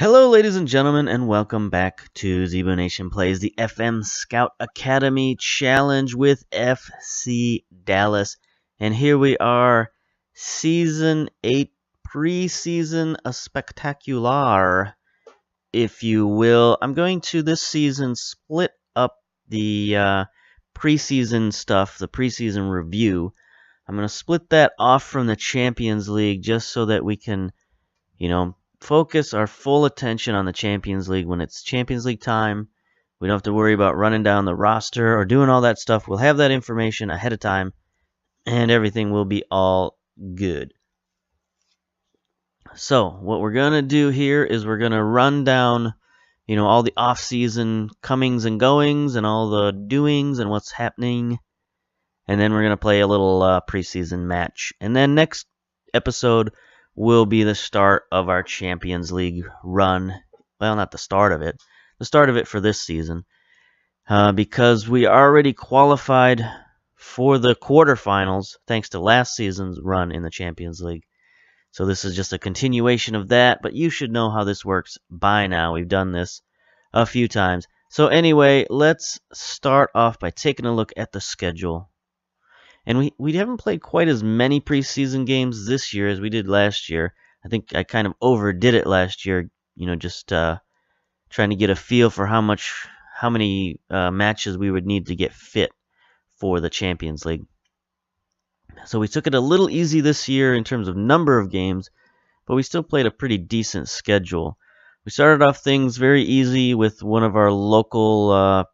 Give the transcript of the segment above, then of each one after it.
Hello, ladies and gentlemen, and welcome back to Zeebo Nation Plays the FM Scout Academy Challenge with FC Dallas. And here we are, Season 8 Preseason, a spectacular, if you will. I'm going to this season split up the preseason stuff, the preseason review. I'm going to split that off from the Champions League just so that we can, focus our full attention on the Champions League when it's Champions League time. We don't have to worry about running down the roster or doing all that stuff. We'll have that information ahead of time, and everything will be all good. So, what we're going to do here is we're going to run down, all the off-season comings and goings and all the doings and what's happening. And then we're going to play a little preseason match. And then next episode will be the start of our Champions League run. Well, not the start of it. The start of it for this season. Because we already qualified for the quarterfinals thanks to last season's run in the Champions League. So this is just a continuation of that, but you should know how this works by now. We've done this a few times. So anyway, let's start off by taking a look at the schedule. And we haven't played quite as many preseason games this year as we did last year. I think I kind of overdid it last year, just trying to get a feel for how many matches we would need to get fit for the Champions League. So we took it a little easy this year in terms of number of games, but we still played a pretty decent schedule. We started off things very easy with one of our local,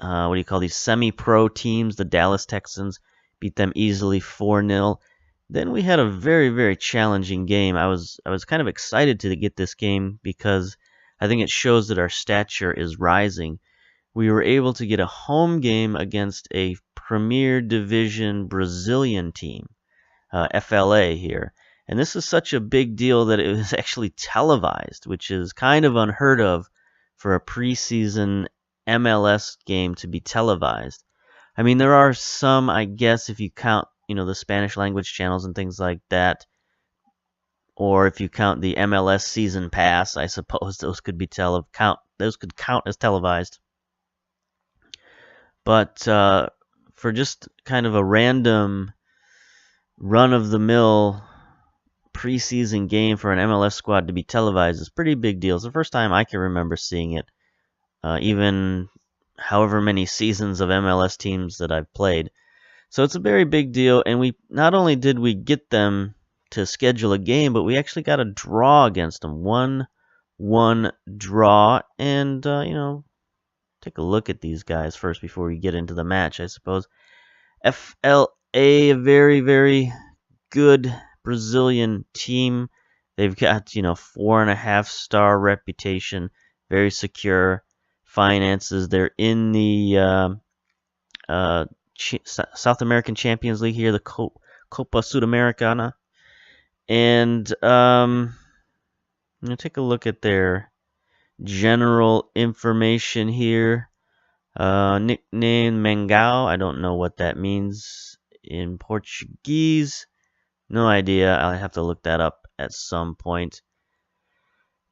these semi-pro teams, the Dallas Texans. Beat them easily 4-0. Then we had a very, very challenging game. I was kind of excited to get this game because I think it shows that our stature is rising. We were able to get a home game against a Premier Division Brazilian team, FLA here. And this is such a big deal that it was actually televised, which is kind of unheard of for a preseason MLS game to be televised. I mean, there are some, I guess, if you count, the Spanish language channels and things like that, or if you count the MLS Season Pass, I suppose those could be count as televised. But for just kind of a random run-of-the-mill preseason game for an MLS squad to be televised is a pretty big deal. It's the first time I can remember seeing it, even however many seasons of MLS teams that I've played. So it's a very big deal, and we not only did we get them to schedule a game, but we actually got a draw against them. 1-1 draw, and, take a look at these guys first before we get into the match, I suppose. FLA, a very, very good Brazilian team. They've got, 4.5-star reputation, very secure finances. They're in the South American Champions League here, the Copa Sudamericana. And take a look at their general information here. Nickname Mengão. I don't know what that means in Portuguese. No idea. I'll have to look that up at some point.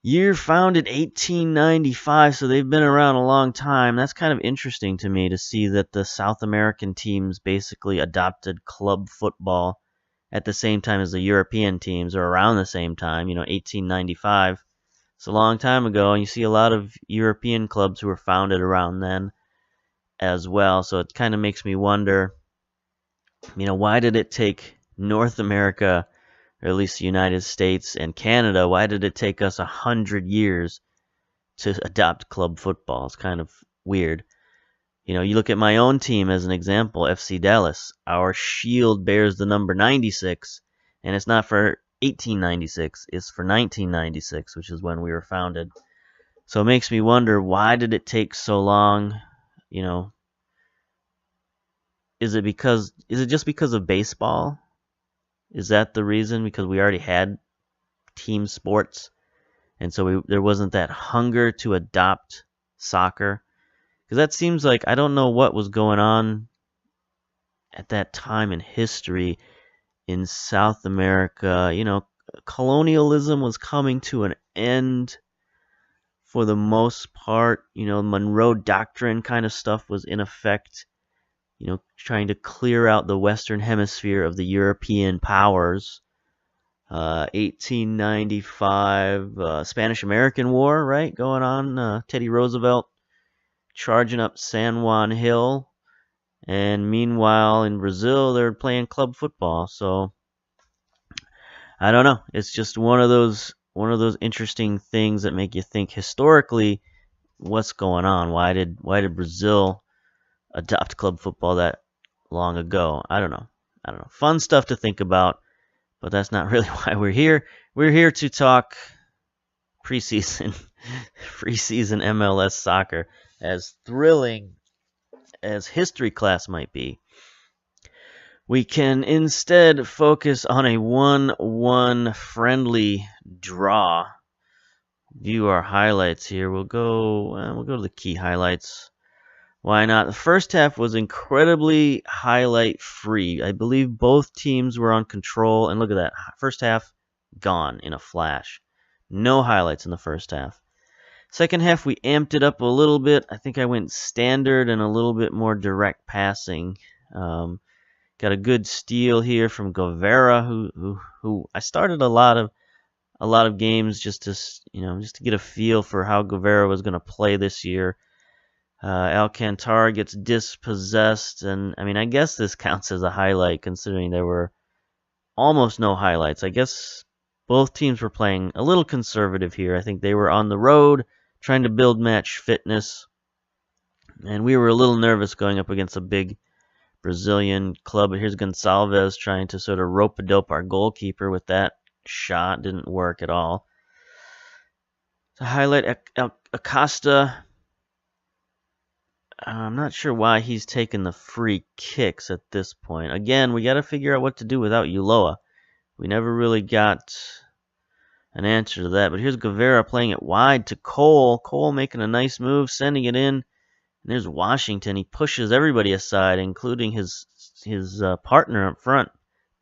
Year founded 1895, so they've been around a long time. That's kind of interesting to me to see that the South American teams basically adopted club football at the same time as the European teams, or around the same time, 1895. It's a long time ago, and you see a lot of European clubs who were founded around then as well. So it kind of makes me wonder, why did it take North America, or at least the United States and Canada, why did it take us 100 years to adopt club football? It's kind of weird. You look at my own team as an example, FC Dallas. Our shield bears the number 96, and it's not for 1896, it's for 1996, which is when we were founded. So it makes me wonder, why did it take so long? Is it just because of baseball? Is that the reason? Because we already had team sports, and so there wasn't that hunger to adopt soccer? Because that seems like, I don't know what was going on at that time in history in South America. Colonialism was coming to an end. for the most part. Monroe Doctrine kind of stuff was in effect, trying to clear out the Western Hemisphere of the European powers. 1895, Spanish-American War, right, going on. Teddy Roosevelt charging up San Juan Hill. And meanwhile, in Brazil, they're playing club football. So I don't know. It's just one of those interesting things that make you think historically, what's going on? Why did Brazil adopt club football that long ago? I don't know. Fun stuff to think about, but that's not really why we're here. We're here to talk preseason MLS soccer, as thrilling as history class might be. We can instead focus on a 1-1 friendly draw. View our highlights here. We'll go to the key highlights. Why not? The first half was incredibly highlight free. I believe both teams were on control, and look at that. First half gone in a flash. No highlights in the first half. Second half we amped it up a little bit. I think I went standard and a little bit more direct passing. Got a good steal here from Guevara, who I started a lot of games just to get a feel for how Guevara was going to play this year. Alcantara gets dispossessed, and I guess this counts as a highlight considering there were almost no highlights. I guess both teams were playing a little conservative here. I think they were on the road trying to build match fitness, and we were a little nervous going up against a big Brazilian club. But here's Gonçalves trying to sort of rope-a-dope our goalkeeper with that shot. Didn't work at all. To highlight Acosta, I'm not sure why he's taking the free kicks at this point. Again, we got to figure out what to do without Ulloa. We never really got an answer to that. But here's Guevara playing it wide to Cole. Cole making a nice move, sending it in. And there's Washington. He pushes everybody aside, including his partner up front,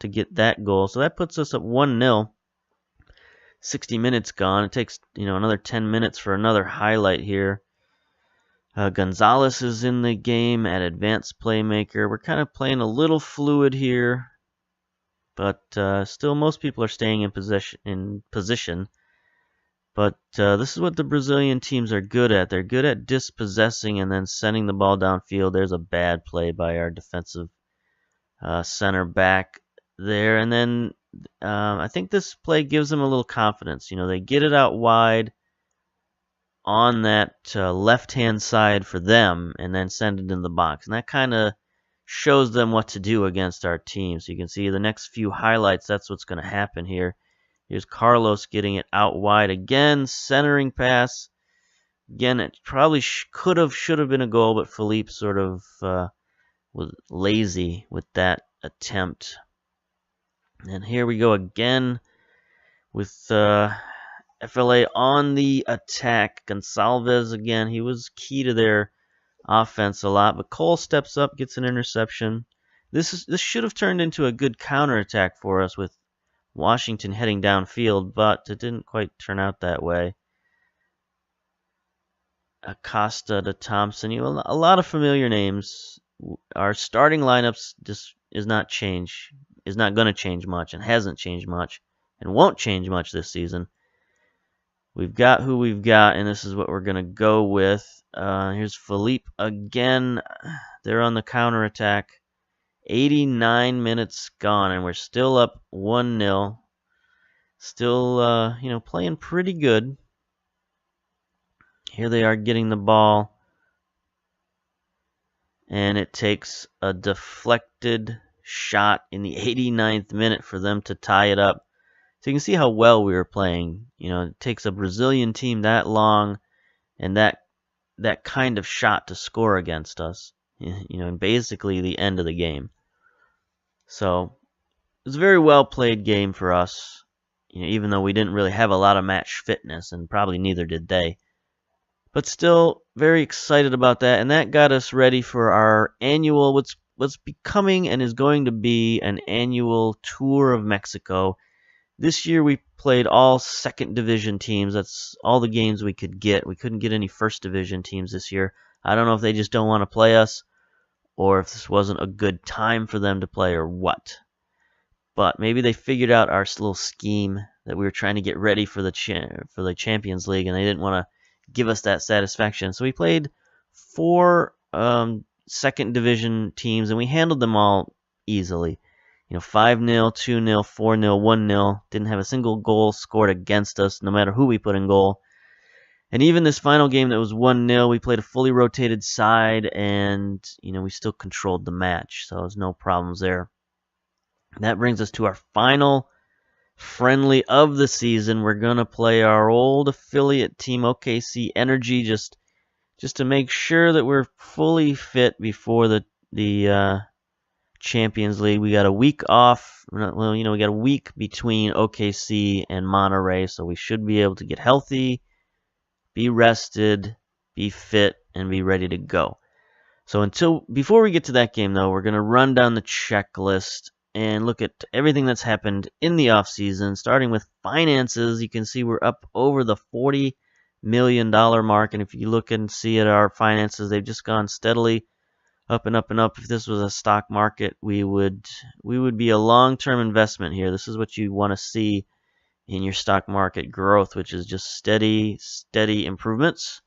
to get that goal. So that puts us at 1-0. 60 minutes gone. It takes another 10 minutes for another highlight here. Gonzalez is in the game at advanced playmaker. We're kind of playing a little fluid here, but still most people are staying in position. But this is what the Brazilian teams are good at. They're good at dispossessing and then sending the ball downfield. There's a bad play by our defensive center back there. And then I think this play gives them a little confidence. They get it out wide on that left-hand side for them and then send it in the box. And that kind of shows them what to do against our team. So you can see the next few highlights, that's what's going to happen here. Here's Carlos getting it out wide again, centering pass. Again, it probably should have been a goal, but Philippe sort of was lazy with that attempt. And here we go again with FLA on the attack. Gonçalves again, he was key to their offense a lot, but Cole steps up, gets an interception. This should have turned into a good counterattack for us with Washington heading downfield, but it didn't quite turn out that way. Acosta to Thompson, a lot of familiar names. Our starting lineups just is not going to change much, and hasn't changed much, and won't change much this season. We've got who we've got, and this is what we're going to go with. Here's Philippe again. They're on the counterattack. 89 minutes gone, and we're still up 1-0. Still, playing pretty good. Here they are getting the ball, and it takes a deflected shot in the 89th minute for them to tie it up. So you can see how well we were playing. It takes a Brazilian team that long and that kind of shot to score against us. And basically the end of the game. So it was a very well played game for us. Even though we didn't really have a lot of match fitness, and probably neither did they. But still very excited about that, and that got us ready for our annual, what's becoming and is going to be an annual tour of Mexico. This year we played all second division teams. That's all the games we could get. We couldn't get any first division teams this year. I don't know if they just don't want to play us or if this wasn't a good time for them to play or what. But maybe they figured out our little scheme that we were trying to get ready for the Champions League, and they didn't want to give us that satisfaction. So we played 4 second division teams, and we handled them all easily. 5-0, 2-0, 4-0, 1-0. Didn't have a single goal scored against us, no matter who we put in goal. And even this final game that was 1-0, we played a fully rotated side, and we still controlled the match, so there's no problems there. That brings us to our final friendly of the season. We're going to play our old affiliate team, OKC Energy, just to make sure that we're fully fit before the Champions League. We got a week off. Well, we got a week between OKC and Monterey, so we should be able to get healthy, be rested, be fit, and be ready to go. So before we get to that game, though, we're going to run down the checklist and look at everything that's happened in the offseason, starting with finances. You can see we're up over the $40 million mark, and if you look and see at our finances, they've just gone steadily up and up and up. If this was a stock market, we would be a long-term investment here. This is what you want to see in your stock market growth, which is just steady improvements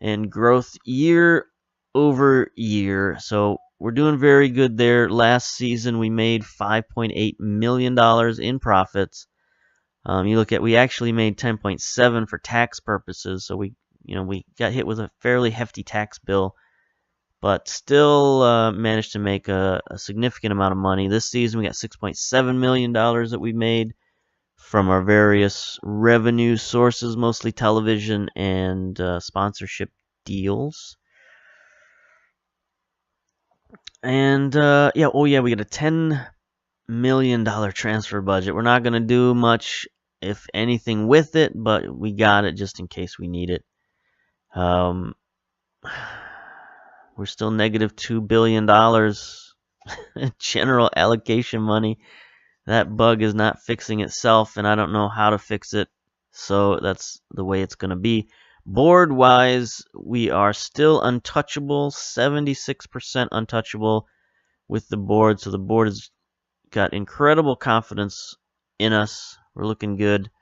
and growth year over year. So we're doing very good there. Last season, we made $5.8 million in profits. We actually made 10.7 for tax purposes. So we got hit with a fairly hefty tax bill, but still managed to make a significant amount of money. This season, we got $6.7 million that we made from our various revenue sources, mostly television and sponsorship deals. And we got a $10 million transfer budget. We're not going to do much, if anything, with it, but we got it just in case we need it. We're still negative $2 billion general allocation money. That bug is not fixing itself, and I don't know how to fix it, so that's the way it's going to be. Board-wise, we are still untouchable, 76% untouchable with the board. So the board has got incredible confidence in us. We're looking good.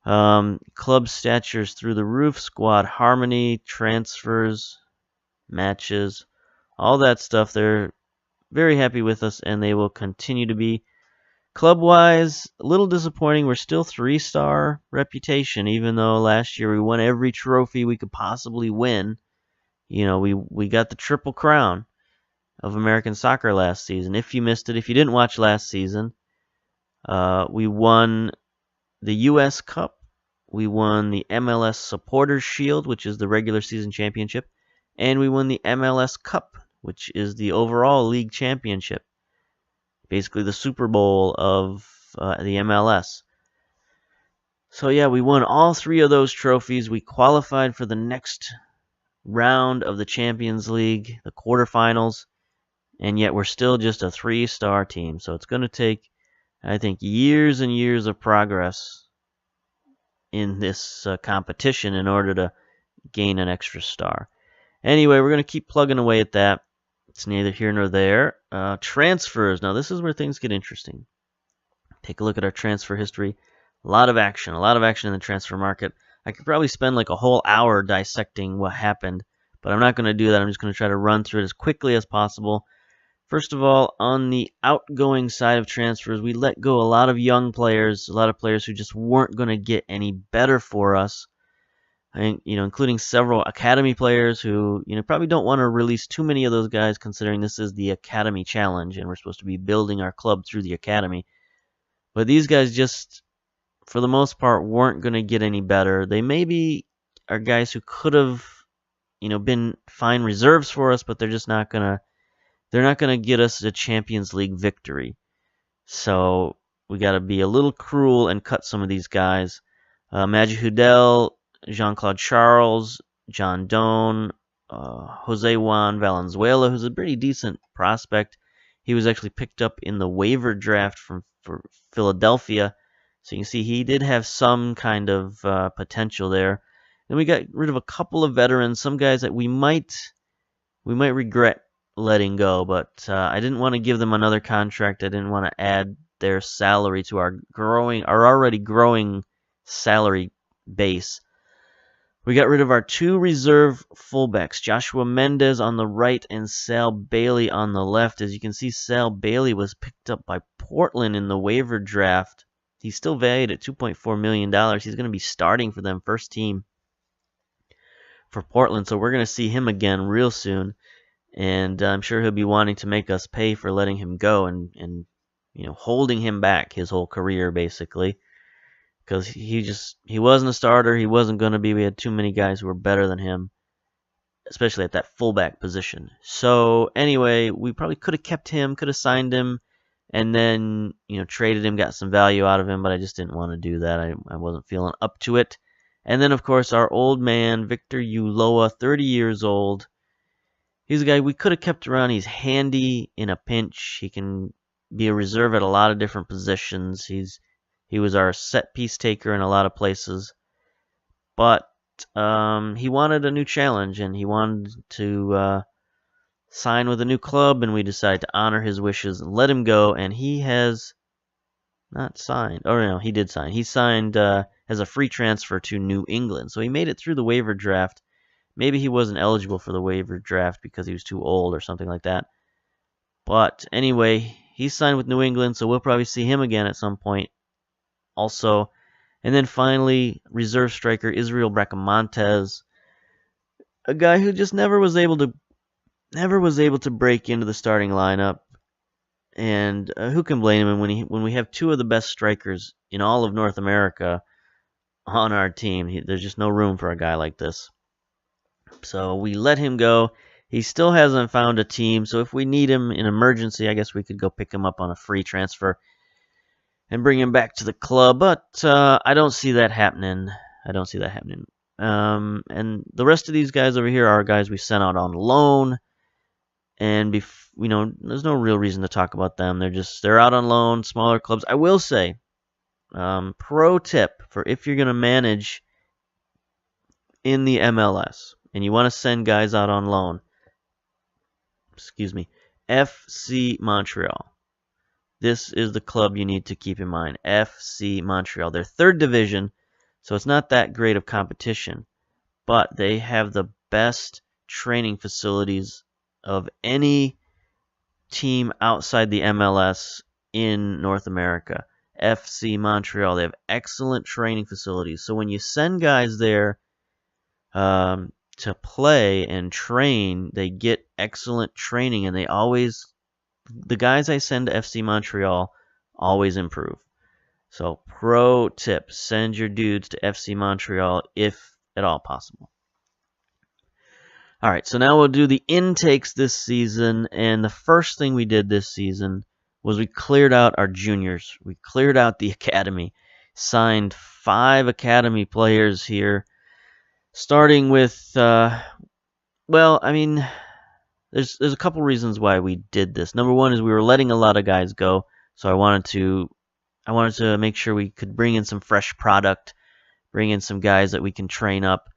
Club statures through the roof, squad harmony, transfers, matches, all that stuff. They're very happy with us, and they will continue to be. Club-wise, a little disappointing. We're still 3-star reputation, even though last year we won every trophy we could possibly win. We got the Triple Crown of American soccer last season. If you missed it, if you didn't watch last season, we won the U.S. Cup. We won the MLS Supporters Shield, which is the regular season championship. And we won the MLS Cup, which is the overall league championship. Basically the Super Bowl of the MLS. So yeah, we won all 3 of those trophies. We qualified for the next round of the Champions League, the quarterfinals, and yet we're still just a 3-star team. So it's going to take, I think, years and years of progress in this competition in order to gain an extra star. Anyway, we're going to keep plugging away at that. It's neither here nor there. Transfers. Now, this is where things get interesting. Take a look at our transfer history. A lot of action in the transfer market. I could probably spend like a whole hour dissecting what happened, but I'm not going to do that. I'm just going to try to run through it as quickly as possible. First of all, on the outgoing side of transfers, we let go a lot of young players, a lot of players who just weren't going to get any better for us. I think, including several academy players who, probably don't want to release too many of those guys, considering this is the Academy Challenge and we're supposed to be building our club through the academy. But these guys just, for the most part, weren't going to get any better. They maybe are guys who could have, been fine reserves for us, but they're just not going to get us a Champions League victory. So we got to be a little cruel and cut some of these guys. Magic Hudel, Jean-Claude Charles, John Doan, Jose Juan Valenzuela, who's a pretty decent prospect. He was actually picked up in the waiver draft for Philadelphia, So you can see he did have some kind of potential there. Then we got rid of a couple of veterans, some guys that we might regret letting go, but I didn't want to give them another contract. I didn't want to add their salary to our already growing salary base. We got rid of our 2 reserve fullbacks, Joshua Mendez on the right and Sal Bailey on the left. As you can see, Sal Bailey was picked up by Portland in the waiver draft. He's still valued at $2.4 million. He's going to be starting for them, first team for Portland, so we're going to see him again real soon. And I'm sure he'll be wanting to make us pay for letting him go and holding him back his whole career, basically. Because he wasn't a starter, he wasn't going to be. We had too many guys who were better than him, especially at that fullback position. So anyway, we probably could have kept him, could have signed him, and then traded him, got some value out of him, but I just didn't want to do that. I wasn't feeling up to it. And then of course our old man, Victor Ulloa, 30 years old. He's a guy we could have kept around. He's handy in a pinch. He can be a reserve at a lot of different positions. He was our set piece taker in a lot of places, but he wanted a new challenge and he wanted to sign with a new club, and we decided to honor his wishes and let him go. And he has not signed. Oh no, he did sign. He signed as a free transfer to New England, so he made it through the waiver draft. Maybe he wasn't eligible for the waiver draft because he was too old or something like that. But anyway, he signed with New England, so we'll probably see him again at some point also. And then finally, reserve striker Israel Bracamontes, a guy who just never was able to break into the starting lineup. And who can blame him when we have 2 of the best strikers in all of North America on our team? There's just no room for a guy like this. So we let him go. He still hasn't found a team, so if we need him in emergency, I guess we could go pick him up on a free transfer and bring him back to the club. But I don't see that happening. And the rest of these guys over here are guys we sent out on loan, and there's no real reason to talk about them. They're out on loan, smaller clubs. I will say, pro tip for if you're going to manage in the MLS and you want to send guys out on loan, FC Montreal. This is the club you need to keep in mind, FC Montreal. They're 3rd division, so it's not that great of competition, but they have the best training facilities of any team outside the MLS in North America. FC Montreal, they have excellent training facilities. So when you send guys there to play and train, they get excellent training, and the guys I send to FC Montreal always improve. So pro tip, send your dudes to FC Montreal if at all possible. Alright, so now we'll do the intakes this season, and the first thing we did this season was we cleared out our juniors. We cleared out the academy, signed 5 academy players here, starting with, there's a couple reasons why we did this. Number one is we were letting a lot of guys go, so I wanted to make sure we could bring in some fresh product, bring in some guys that we can train up.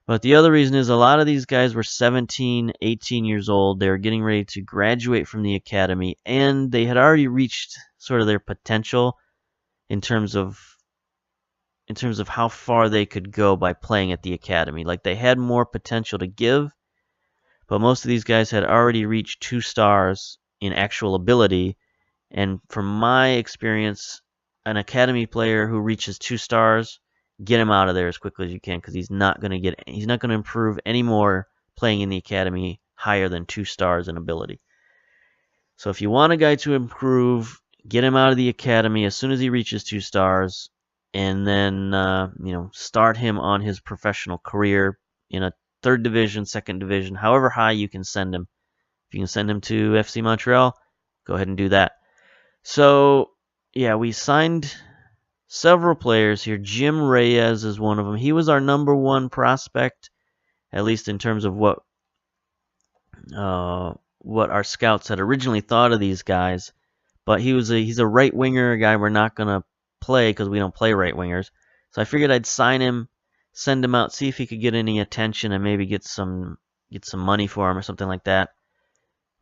But the other reason is a lot of these guys were 17, 18 years old. They were getting ready to graduate from the academy, and they had already reached sort of their potential in terms of how far they could go by playing at the academy. Like, they had more potential to give, but most of these guys had already reached 2 stars in actual ability. And from my experience, an academy player who reaches 2 stars, get him out of there as quickly as you can, because he's not going to improve anymore playing in the academy higher than 2 stars in ability. So if you want a guy to improve, get him out of the academy as soon as he reaches 2 stars, and then start him on his professional career in a 3rd division, 2nd division, however high you can send him. If you can send him to FC Montreal, go ahead and do that. So yeah, we signed several players here. Jim Reyes is one of them. He was our number 1 prospect, at least in terms of what our scouts had originally thought of these guys. But he's a right winger, a guy we're not gonna play because we don't play right wingers. So I figured I'd sign him, send him out, see if he could get any attention, and maybe get some money for him or something like that.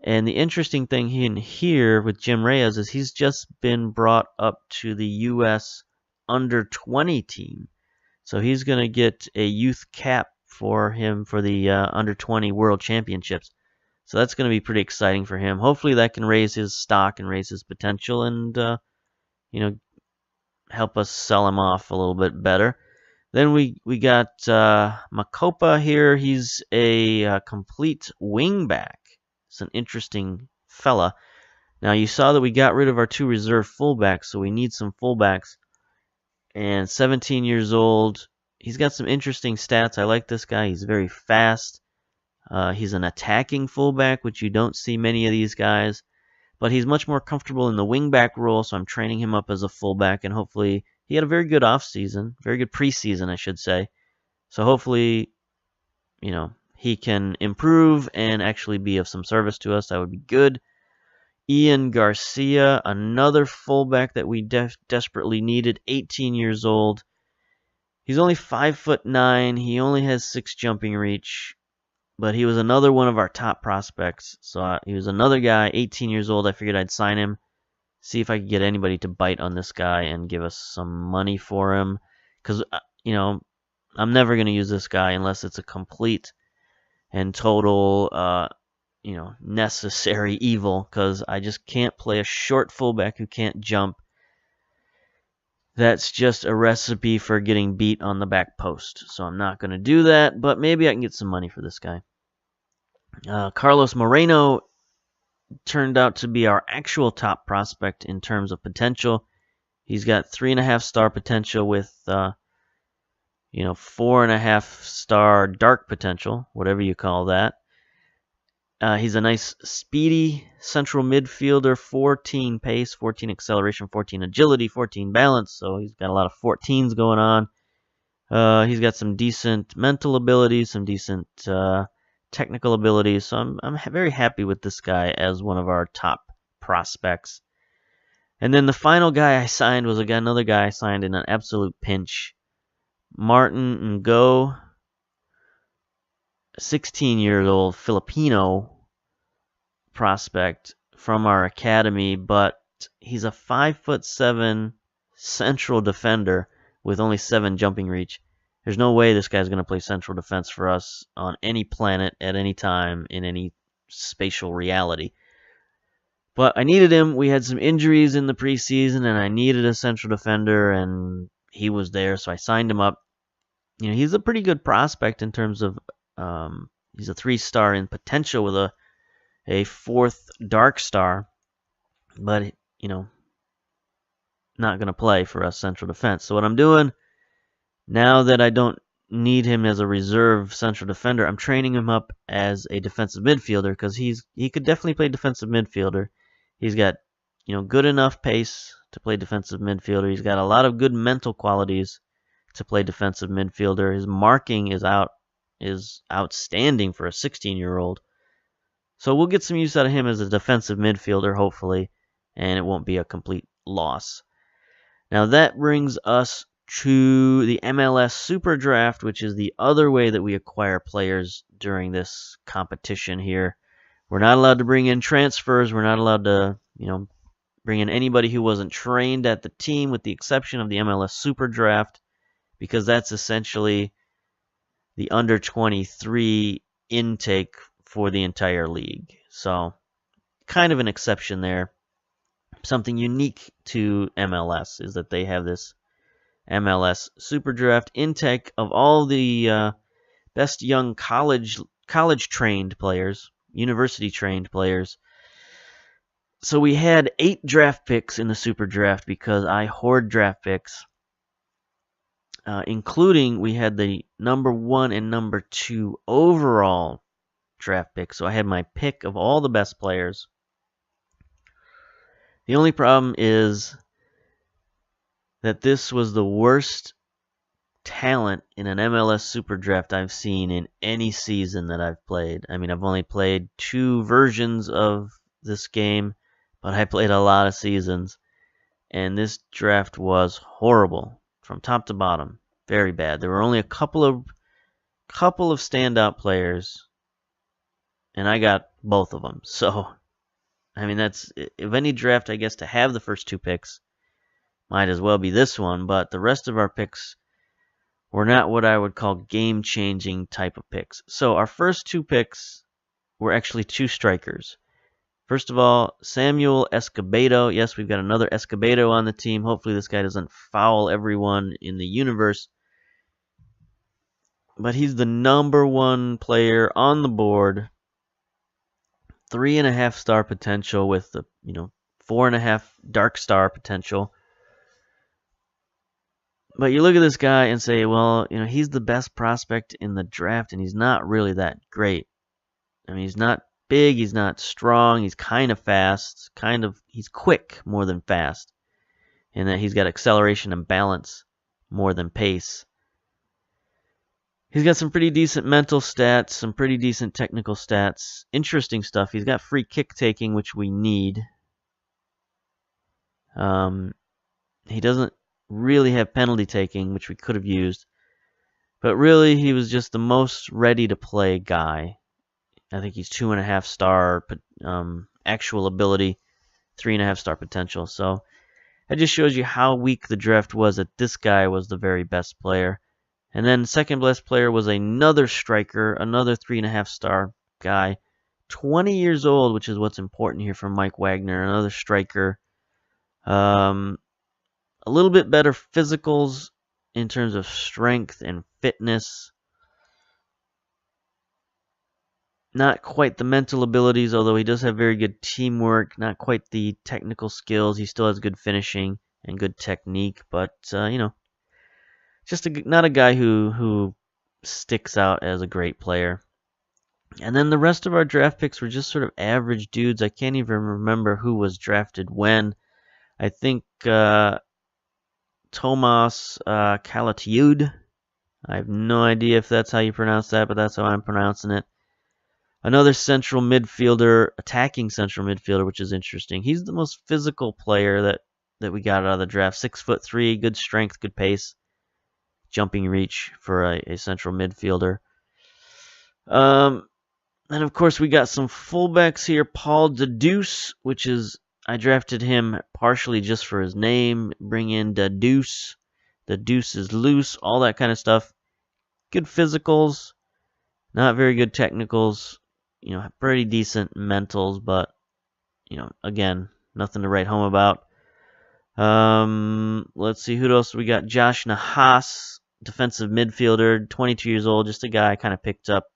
And the interesting thing in here with Jim Reyes is he's just been brought up to the U.S. under-20 team. So he's going to get a youth cap for him for the under-20 World Championships. So that's going to be pretty exciting for him. Hopefully that can raise his stock and raise his potential and, help us sell him off a little bit better. Then we got Makopa here. He's a complete wingback. It's an interesting fella. Now you saw that we got rid of our 2 reserve fullbacks, so we need some fullbacks. And 17 years old. He's got some interesting stats. I like this guy. He's very fast. He's an attacking fullback, which you don't see many of these guys. But he's much more comfortable in the wingback role, so I'm training him up as a fullback, and hopefully he had a very good offseason, very good preseason, I should say. So hopefully, he can improve and actually be of some service to us. That would be good. Ian Garcia, another fullback that we desperately needed, 18 years old. He's only 5'9". He only has 6 jumping reach. But he was another one of our top prospects. So he was another guy, 18 years old. I figured I'd sign him, see if I could get anybody to bite on this guy and give us some money for him. Because, I'm never going to use this guy unless it's a complete and total, necessary evil. Because I just can't play a short fullback who can't jump. That's just a recipe for getting beat on the back post. So I'm not going to do that, but maybe I can get some money for this guy. Carlos Moreno turned out to be our actual top prospect in terms of potential. He's got 3.5 star potential with, 4.5 star dark potential, whatever you call that. He's a nice, speedy central midfielder, 14 pace, 14 acceleration, 14 agility, 14 balance. So he's got a lot of 14s going on. He's got some decent mental abilities, some decent technical abilities. So I'm very happy with this guy as one of our top prospects. And then the final guy I signed was another guy I signed in an absolute pinch. Martin Ngo, 16-year-old Filipino prospect from our academy, but he's a 5'7" central defender with only 7 jumping reach. There's no way this guy's going to play central defense for us on any planet at any time in any spatial reality. But I needed him. We had some injuries in the preseason, and I needed a central defender, and he was there, so I signed him up. He's a pretty good prospect in terms of he's a 3-star in potential with a 4th dark star, but not going to play for us central defense. So what I'm doing now that I don't need him as a reserve central defender, I'm training him up as a defensive midfielder because he could definitely play defensive midfielder. He's got good enough pace to play defensive midfielder. He's got a lot of good mental qualities to play defensive midfielder. His marking is outstanding for a 16-year-old. So we'll get some use out of him as a defensive midfielder, hopefully, and it won't be a complete loss. Now that brings us to the MLS Superdraft, which is the other way that we acquire players during this competition here. We're not allowed to bring in transfers. We're not allowed to, bring in anybody who wasn't trained at the team, with the exception of the MLS Superdraft, because that's essentially the under-23 intake for the entire league. So, kind of an exception there. Something unique to MLS is that they have this MLS Superdraft intake of all the best young college-trained players, university-trained players. So we had 8 draft picks in the Superdraft because I hoard draft picks. Including we had the number 1 and number 2 overall draft pick. So I had my pick of all the best players. The only problem is that this was the worst talent in an MLS Superdraft I've seen in any season that I've played. I mean, I've only played 2 versions of this game, but I played a lot of seasons. And this draft was horrible from top to bottom. Very bad. There were only a couple of standout players, and I got both of them. So, I mean, that's, if any draft, I guess, to have the first 2 picks, might as well be this one. But the rest of our picks were not what I would call game-changing type of picks. So our first 2 picks were actually 2 strikers. First of all, Samuel Escobedo. Yes, we've got another Escobedo on the team. Hopefully this guy doesn't foul everyone in the universe. But he's the #1 player on the board. 3.5 star potential with the 4.5 dark star potential. But you look at this guy and say, well, he's the best prospect in the draft, and he's not really that great. I mean, he's not big, he's not strong, he's kind of fast, he's quick more than fast, in that he's got acceleration and balance more than pace. He's got some pretty decent mental stats, some pretty decent technical stats, interesting stuff. He's got free kick taking, which we need. He doesn't really have penalty taking, which we could have used. But really, he was just the most ready to play guy. I think he's 2.5 star actual ability, 3.5 star potential. So that just shows you how weak the draft was, that this guy was the very best player. And then second best player was another striker, another 3.5 star guy, 20 years old, which is what's important here for Mike Wagner, another striker. A little bit better physicals in terms of strength and fitness. Not quite the mental abilities, although he does have very good teamwork. Not quite the technical skills. He still has good finishing and good technique, but just not a guy who sticks out as a great player. And then the rest of our draft picks were just sort of average dudes. I can't even remember who was drafted when. I think Tomas Kalatiud. I have no idea if that's how you pronounce that, but that's how I'm pronouncing it. Another central midfielder, attacking central midfielder, which is interesting. He's the most physical player that we got out of the draft. 6'3", good strength, good pace, jumping reach for a central midfielder. And of course we got some fullbacks here. Paul Dedeuce, which is, I drafted him partially just for his name. Bring in Dedeuce. The deuce is loose, all that kind of stuff. Good physicals, not very good technicals. Pretty decent mentals, but again, nothing to write home about. Let's see, who else we got? Josh Nahas, defensive midfielder, 22 years old, just a guy I kind of picked up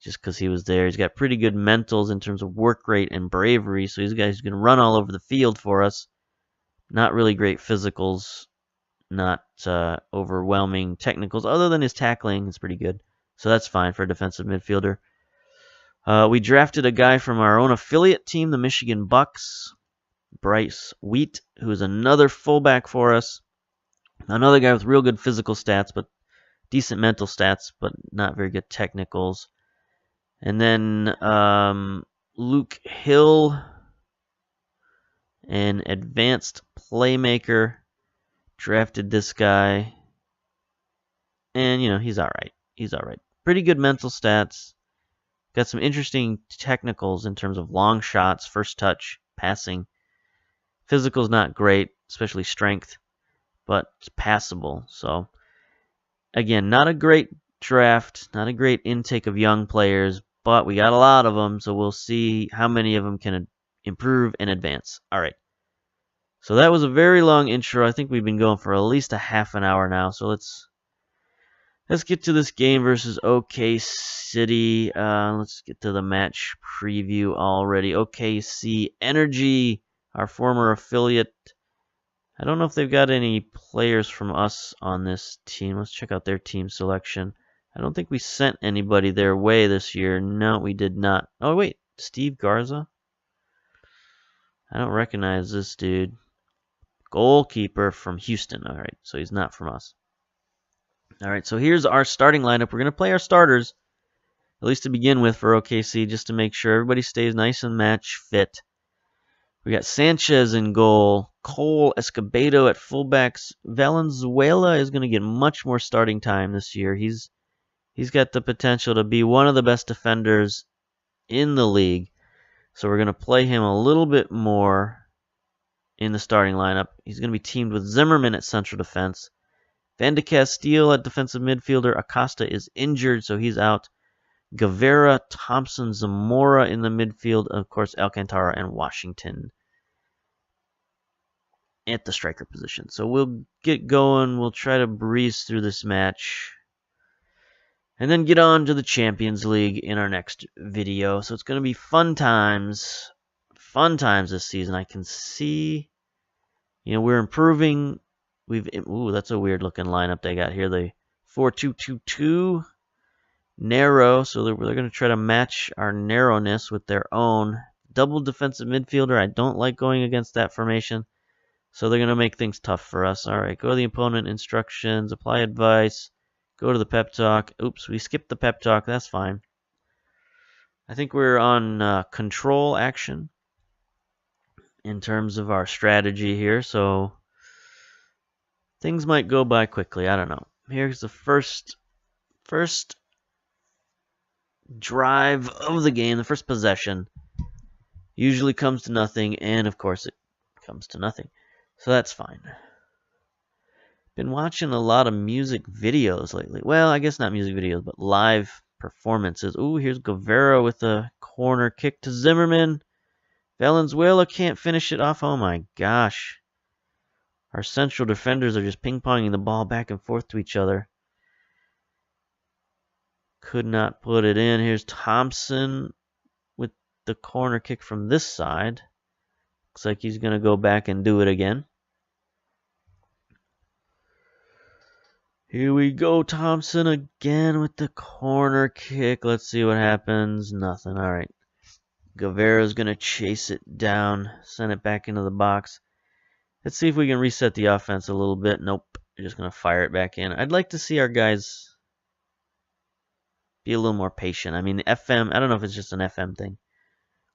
just because he was there. He's got pretty good mentals in terms of work rate and bravery, so he's a guy who's going to run all over the field for us. Not really great physicals, not overwhelming technicals, other than his tackling is pretty good. So that's fine for a defensive midfielder. We drafted a guy from our own affiliate team, the Michigan Bucks, Bryce Wheat, who is another fullback for us. Another guy with real good physical stats, but decent mental stats, but not very good technicals. And then Luke Hill, an advanced playmaker, drafted this guy. And, he's all right. He's all right. Pretty good mental stats. Got some interesting technicals in terms of long shots, first touch, passing. Physical's not great, especially strength, but it's passable. So, again, not a great draft, not a great intake of young players, but we got a lot of them, so we'll see how many of them can improve and advance. All right. So that was a very long intro. I think we've been going for at least a half an hour now, so let's get to this game versus OK City. Let's get to the match preview already. OKC Energy, our former affiliate. I don't know if they've got any players from us on this team. Let's check out their team selection. I don't think we sent anybody their way this year. No, we did not. Oh, wait. Steve Garza? I don't recognize this dude. Goalkeeper from Houston. All right, so he's not from us. All right, so here's our starting lineup. We're going to play our starters, at least to begin with for OKC, just to make sure everybody stays nice and match fit. We got Sanchez in goal, Cole, Escobedo at fullbacks. Valenzuela is going to get much more starting time this year. He's got the potential to be one of the best defenders in the league. So we're going to play him a little bit more in the starting lineup. He's going to be teamed with Zimmerman at central defense. Van de Castile at defensive midfielder. Acosta is injured, so he's out. Guevara, Thompson, Zamora in the midfield. Of course, Alcantara and Washington at the striker position. So we'll get going. We'll try to breeze through this match. And then get on to the Champions League in our next video. So it's going to be fun times. Fun times this season. I can see, we're improving. That's a weird looking lineup they got here. The 4-2-2-2. Narrow. So they're going to try to match our narrowness with their own. Double defensive midfielder. I don't like going against that formation. So they're going to make things tough for us. All right, go to the opponent instructions. Apply advice. Go to the pep talk. Oops, we skipped the pep talk. That's fine. I think we're on control action in terms of our strategy here. So things might go by quickly. I don't know. Here's the first drive of the game. The first possession usually comes to nothing. And, of course, it comes to nothing. So that's fine. Been watching a lot of music videos lately. Well, I guess not music videos, but live performances. Ooh, here's Guevara with a corner kick to Zimmerman. Valenzuela can't finish it off. Oh my gosh. Our central defenders are just ping-ponging the ball back and forth to each other. Could not put it in. Here's Thompson with the corner kick from this side. Looks like he's going to go back and do it again. Here we go, Thompson again with the corner kick. Let's see what happens. Nothing. All right. Guevara's going to chase it down, send it back into the box. Let's see if we can reset the offense a little bit. Nope. We're just going to fire it back in. I'd like to see our guys be a little more patient. I mean, the FM, I don't know if it's just an FM thing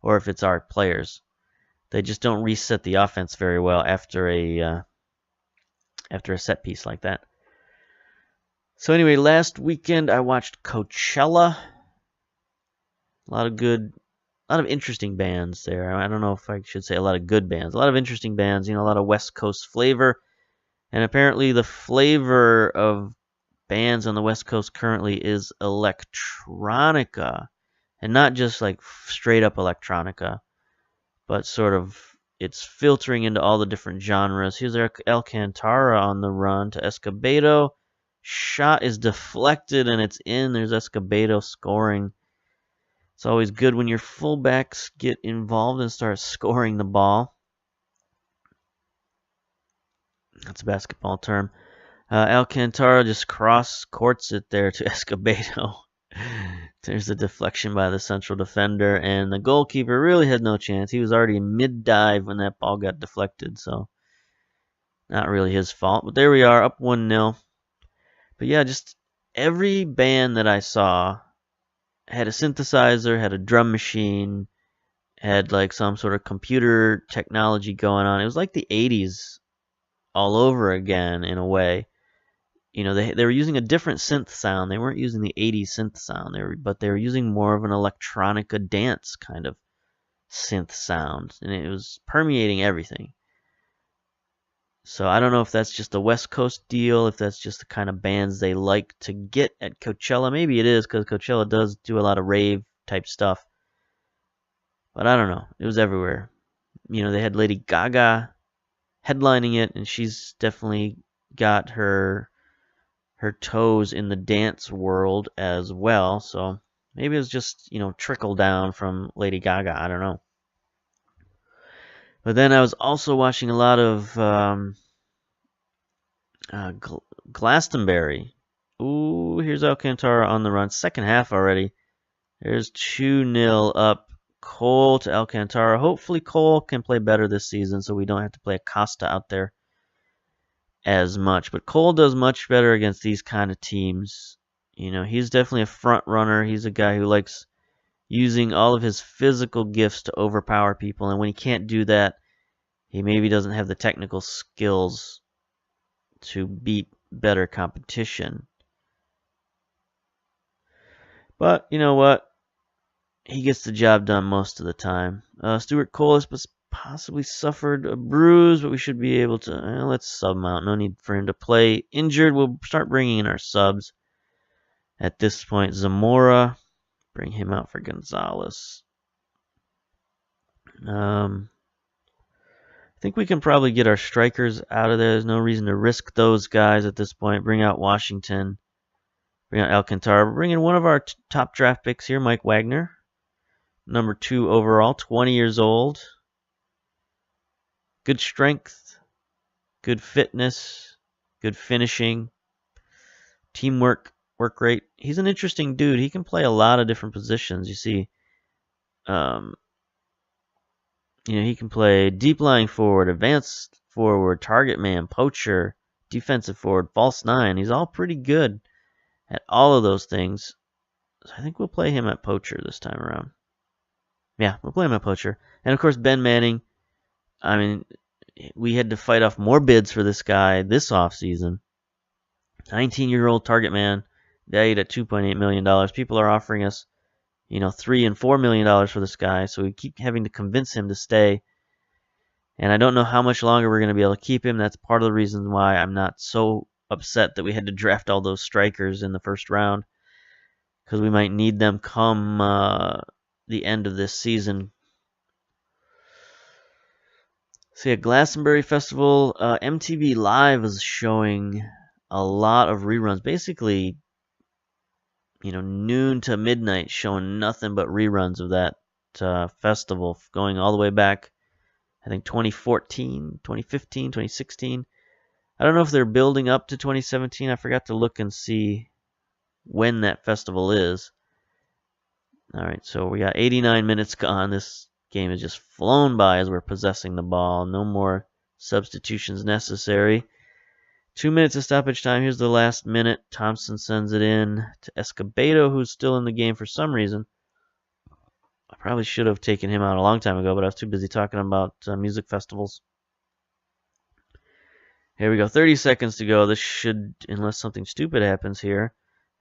or if it's our players. They just don't reset the offense very well after a set piece like that. So anyway, last weekend I watched Coachella. A lot of interesting bands there. I don't know if I should say a lot of good bands. A lot of interesting bands, a lot of West Coast flavor. And apparently the flavor of bands on the West Coast currently is electronica. And not just like straight up electronica, but sort of it's filtering into all the different genres. Here's Alcantara on the run to Escobedo. Shot is deflected and it's in. There's Escobedo scoring. It's always good when your fullbacks get involved and start scoring the ball. That's a basketball term. Alcantara just cross-courts it there to Escobedo. There's a deflection by the central defender, and the goalkeeper really had no chance. He was already in mid-dive when that ball got deflected, so not really his fault. But there we are, up 1-0. But yeah, just every band that I saw had a synthesizer, had a drum machine, had like some sort of computer technology going on. It was like the 80s all over again in a way. They were using a different synth sound. They weren't using the 80s synth sound, but they were using more of an electronica dance kind of synth sound, and it was permeating everything. So I don't know if that's just a West Coast deal, if that's just the kind of bands they like to get at Coachella. Maybe it is, because Coachella does do a lot of rave type stuff. But I don't know. It was everywhere. They had Lady Gaga headlining it, and she's definitely got her toes in the dance world as well. So maybe it was just, trickle down from Lady Gaga. I don't know. But then I was also watching a lot of Glastonbury. Ooh, here's Alcantara on the run. Second half already. There's 2-0 up. Cole to Alcantara. Hopefully Cole can play better this season so we don't have to play Acosta out there as much. But Cole does much better against these kind of teams. He's definitely a front runner. He's a guy who likes using all of his physical gifts to overpower people. And when he can't do that, he maybe doesn't have the technical skills to beat better competition. But you know what? He gets the job done most of the time. Stuart Cole has possibly suffered a bruise, but we should be able to... let's sub him out. No need for him to play injured. We'll start bringing in our subs. At this point, Zamora. Bring him out for Gonzalez. I think we can probably get our strikers out of there. There's no reason to risk those guys at this point. Bring out Washington. Bring out Alcantara. Bring in one of our top draft picks here, Mike Wagner. Number 2 overall, 20 years old. Good strength, good fitness, good finishing, teamwork, work rate. He's an interesting dude. He can play a lot of different positions. You see, he can play deep lying forward, advanced forward, target man, poacher, defensive forward, false 9. He's all pretty good at all of those things. So I think we'll play him at poacher this time around. Yeah, we'll play him at poacher. And of course, Ben Manning. I mean, we had to fight off more bids for this guy this offseason. 19-year-old target man, valued at $2.8 million. People are offering us, $3 and $4 million for this guy, so we keep having to convince him to stay. And I don't know how much longer we're going to be able to keep him. That's part of the reason why I'm not so upset that we had to draft all those strikers in the first round, because we might need them come the end of this season. See, at Glastonbury Festival, MTV Live is showing a lot of reruns. Basically, noon to midnight, showing nothing but reruns of that festival, going all the way back, I think 2014, 2015, 2016. I don't know if they're building up to 2017. I forgot to look and see when that festival is. All right, so we got 89 minutes gone. This game has just flown by as we're possessing the ball. No more substitutions necessary. 2 minutes of stoppage time. Here's the last minute. Thompson sends it in to Escobedo, who's still in the game for some reason. I probably should have taken him out a long time ago, but I was too busy talking about music festivals. Here we go. 30 seconds to go. This should, unless something stupid happens here,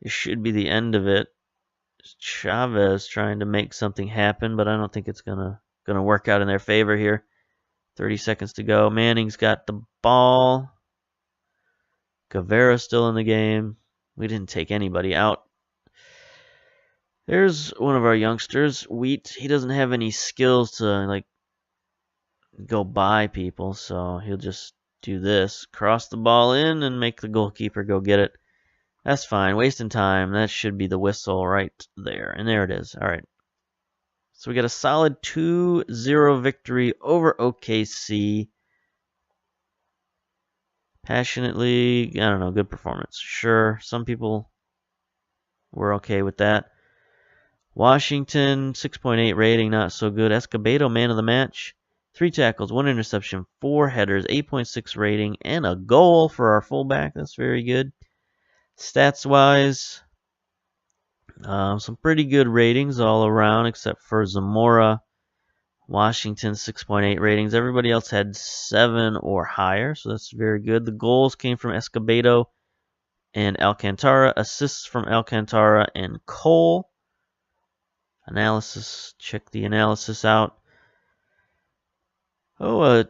this should be the end of it. Chavez trying to make something happen, but I don't think it's gonna work out in their favor here. 30 seconds to go. Manning's got the ball. Guevara's still in the game. We didn't take anybody out. There's one of our youngsters, Wheat. He doesn't have any skills to go by people, so he'll just do this. Cross the ball in and make the goalkeeper go get it. That's fine. Wasting time. That should be the whistle right there. And there it is. All right. So we got a solid 2-0 victory over OKC. Passionately, I don't know, good performance. Sure, some people were okay with that. Washington, 6.8 rating, not so good. Escobedo, man of the match. 3 tackles, 1 interception, 4 headers, 8.6 rating, and a goal for our fullback. That's very good. Stats-wise, some pretty good ratings all around except for Zamora. Washington, 6.8 ratings. Everybody else had 7 or higher, so that's very good. The goals came from Escobedo and Alcantara. Assists from Alcantara and Cole. Analysis, check the analysis out. Oh,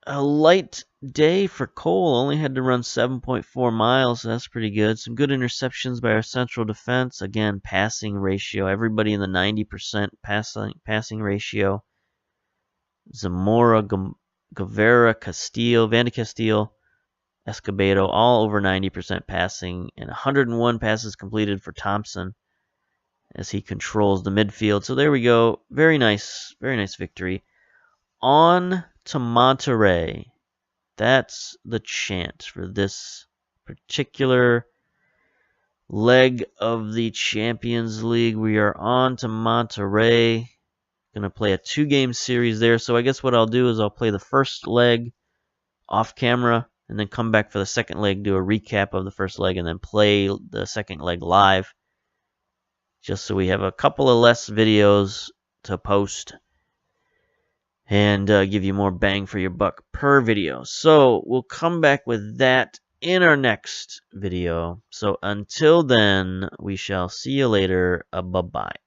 a light day for Cole. Only had to run 7.4 miles, so that's pretty good. Some good interceptions by our central defense. Again, passing ratio. Everybody in the 90% passing ratio. Zamora, Guevara, Castillo, Van de Castillo, Escobedo, all over 90% passing, and 101 passes completed for Thompson as he controls the midfield. So there we go. Very nice victory. On to Monterrey. That's the chant for this particular leg of the Champions League. We are on to Monterrey. Going to play a 2-game series there. So I guess what I'll do is I'll play the first leg off camera and then come back for the second leg, do a recap of the first leg, and then play the second leg live. Just so we have a couple of less videos to post. and give you more bang for your buck per video. So we'll come back with that in our next video. So until then, we shall see you later. Bye-bye.